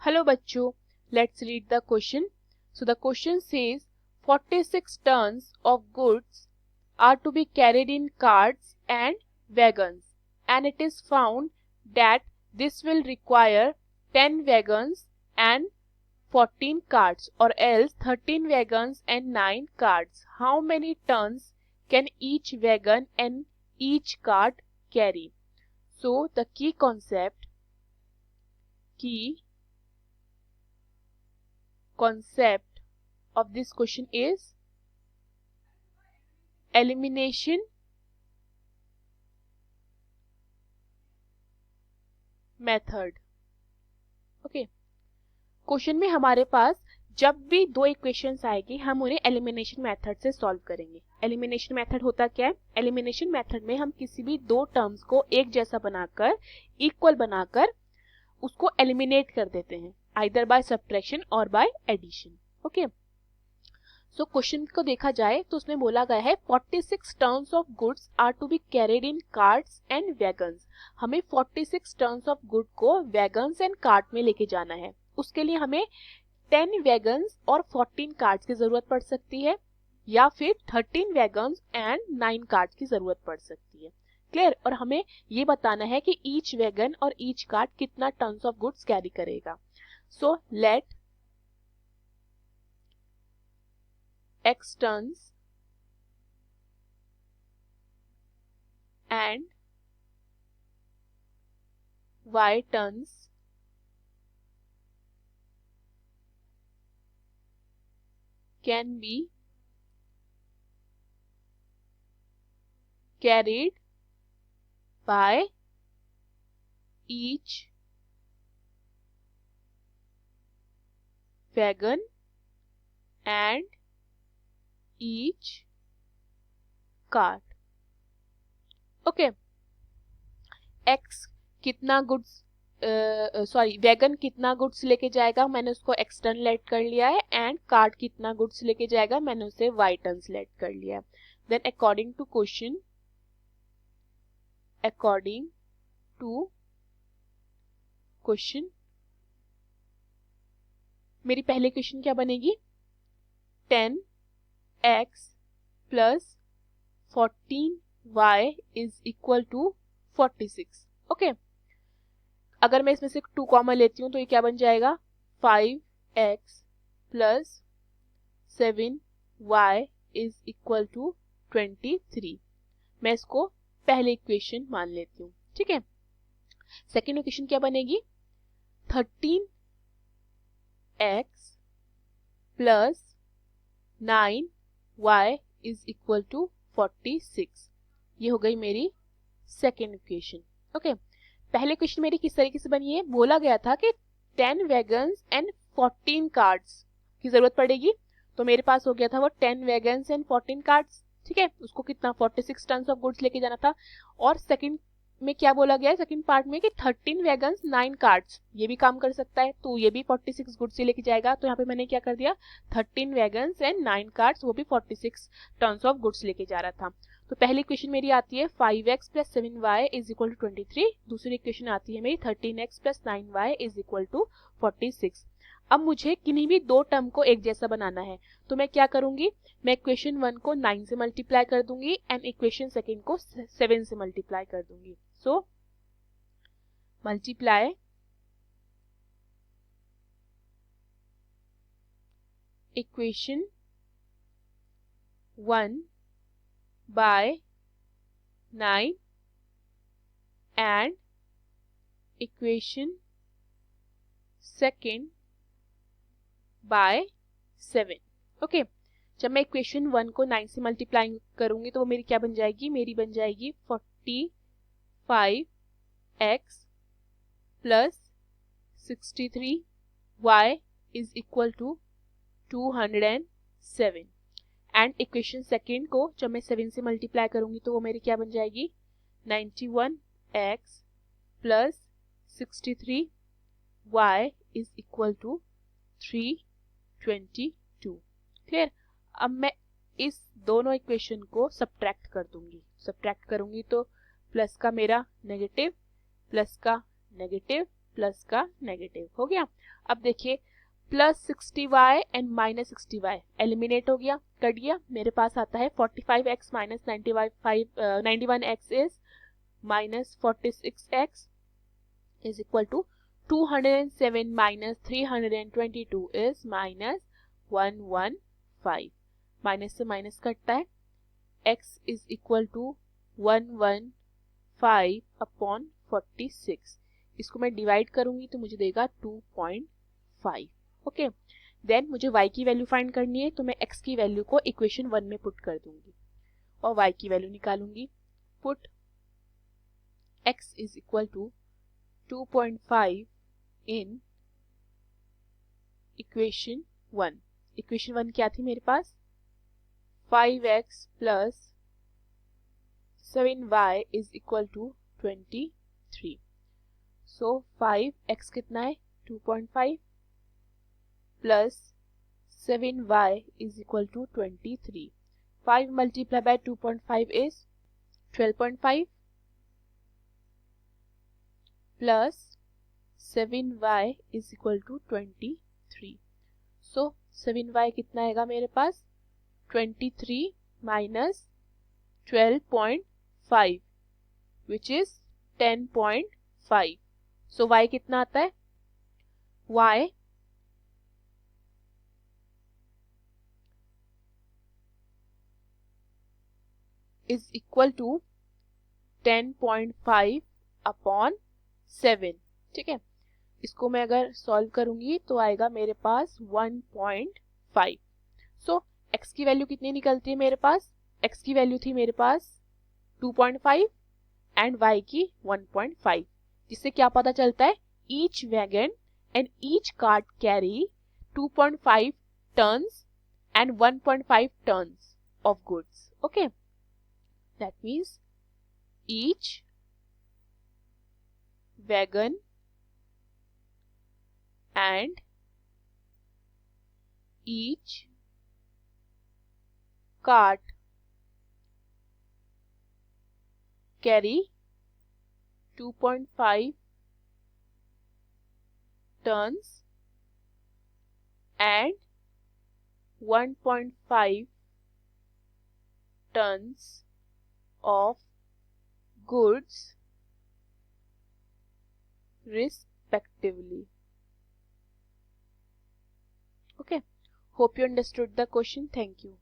Hello bachcho, let's read the question. So the question says 46 tons of goods are to be carried in carts and wagons, and it is found that this will require 10 wagons and 14 carts, or else 13 wagons and 9 carts. How many tons can each wagon and each cart carry? So the key concept of this question is elimination method. Okay, question में हमारे पास जब भी दो equations आएगी हम उन्हें elimination method से solve करेंगे. एलिमिनेशन मेथड होता क्या है? एलिमिनेशन मेथड में हम किसी भी दो टर्म्स को एक जैसा बनाकर, इक्वल बनाकर उसको एलिमिनेट कर देते हैं, आइदर बाय सब्ट्रैक्शन और by addition. Okay, so question को देखा जाए तो उसमें बोला गया है 46 tons of goods are to be carried in carts and wagons. हमें 46 टन्स ऑफ गुड को वैगन्स एंड कार्ट में लेके जाना है. उसके लिए हमें 10 वैगन्स और 14 कार्ट्स की जरूरत पड़ सकती है, या फिर 13 वैगन्स एंड 9 कार्ट्स की जरूरत पड़ सकती है. क्लियर? और हमें ये बताना है कि ईच वैगन और ईच कार्ट कितना टन्स ऑफ गुड्स कैरी करेगा. So let X tons and Y tons can be carried by each wagon and each cart. Okay, X कितना गुड्स वैगन कितना गुड्स लेके जाएगा, मैंने उसको X टन लेट कर लिया है, एंड कार्ट कितना गुड्स लेके जाएगा, मैंने उसे Y टन लेट कर लिया है. देन अकॉर्डिंग टू क्वेश्चन मेरी पहले क्वेश्चन क्या बनेगी? 10x plus 14y is equal to 46. Okay, अगर मैं इसमें से 2 कॉमन लेती हूँ तो ये क्या बन जाएगा? 5x plus 7y is equal to 23. मैं इसको पहले इक्वेशन मान लेती हूँ. ठीक है, सेकेंड इक्वेशन क्या बनेगी? 13x plus 9y is equal to 46. ये हो गई मेरी सेकेंड इक्वेशन. ओके, पहले क्वेश्चन मेरी किस तरीके से बनी है? बोला गया था कि 10 वैगन्स एंड 14 कार्ट्स की जरूरत पड़ेगी, तो मेरे पास हो गया था वो 10 वैगन्स एंड 14 कार्ट्स. ठीक है, उसको कितना 46 टन्स ऑफ गुड्स लेके जाना था. और सेकंड में क्या बोला गया है सेकंड पार्ट में कि 13 वैगन्स 9 कार्ट्स, ये भी काम कर सकता है, तो ये भी 46 गुड्स ही लेके जाएगा. तो यहाँ पे मैंने क्या कर दिया, 13 वैगन्स एंड 9 कार्ट्स, वो भी 46 टन्स ऑफ गुड्स लेके जा रहा था. तो पहली इक्वेशन मेरी आती है 5x plus 7y is equal to 23. दूसरी इक्वेशन आती है मेरी 13x plus 9y is equal to 46. अब मुझे किन्हीं भी दो टर्म को एक जैसा बनाना है, तो मैं क्या करूंगी? मैं इक्वेशन 1 को 9 से मल्टीप्लाई कर दूंगी एंड इक्वेशन सेकेंड को 7 से मल्टीप्लाई कर दूंगी. So multiply equation 1 by 9 and equation second by 7. Okay, जब मैं इक्वेशन 1 को 9 से मल्टीप्लाई करूंगी तो वो मेरी क्या बन जाएगी? मेरी बन जाएगी 45x plus 63y is equal to 207. And equation second को जब मैं 7 से मल्टीप्लाई करूंगी तो वो मेरी क्या बन जाएगी? 91x plus 63y is equal to 322. Clear? अब मैं इस दोनों इक्वेशन को सब्ट्रैक्ट कर दूंगी. सब्ट्रैक्ट करूंगी तो प्लस का मेरा नेगेटिव, प्लस का नेगेटिव, प्लस का नेगेटिव हो गया। अब देखिए +60y एंड -60y एलिमिनेट हो गया, कट गया। मेरे पास आता है 45x minus 91x is -46x is equal to 207 minus 322 is -115। Minus से माइनस कटता है, x is equal to 115 upon 46। इसको मैं डिवाइड करूंगी तो मुझे देगा 2.5। ओके, देन मुझे y की वैल्यू फाइंड करनी है, तो मैं x की वैल्यू को इक्वेशन 1 में पुट कर दूंगी और y की वैल्यू निकालूंगी। Put x is equal to 2.5 in equation 1। Equation 1 क्या थी मेरे पास, 5x plus 7y is equal to 23। So 5x कितना है 2.5 plus 7y is equal to 23। 5 multiply by 2.5 is 12.5 plus 7y is equal to 23। So 7y कितना आएगा मेरे पास 23 minus 12.5 which is 10.5। So y कितना आता है, y is equal to 10.5 upon 7। ठीक है, इसको मैं अगर सॉल्व करूंगी तो आएगा मेरे पास 1.5। सो x की वैल्यू कितनी निकलती है मेरे पास, x की वैल्यू थी मेरे पास 2.5 एंड y की 1.5, जिससे क्या पता चलता है each wagon and each cart carry 2.5 tons and 1.5 turns of goods. Okay, that means each wagon and each cart carry 2.5 tons and 1.5 tons of goods respectively. Okay, hope you understood the question. Thank you.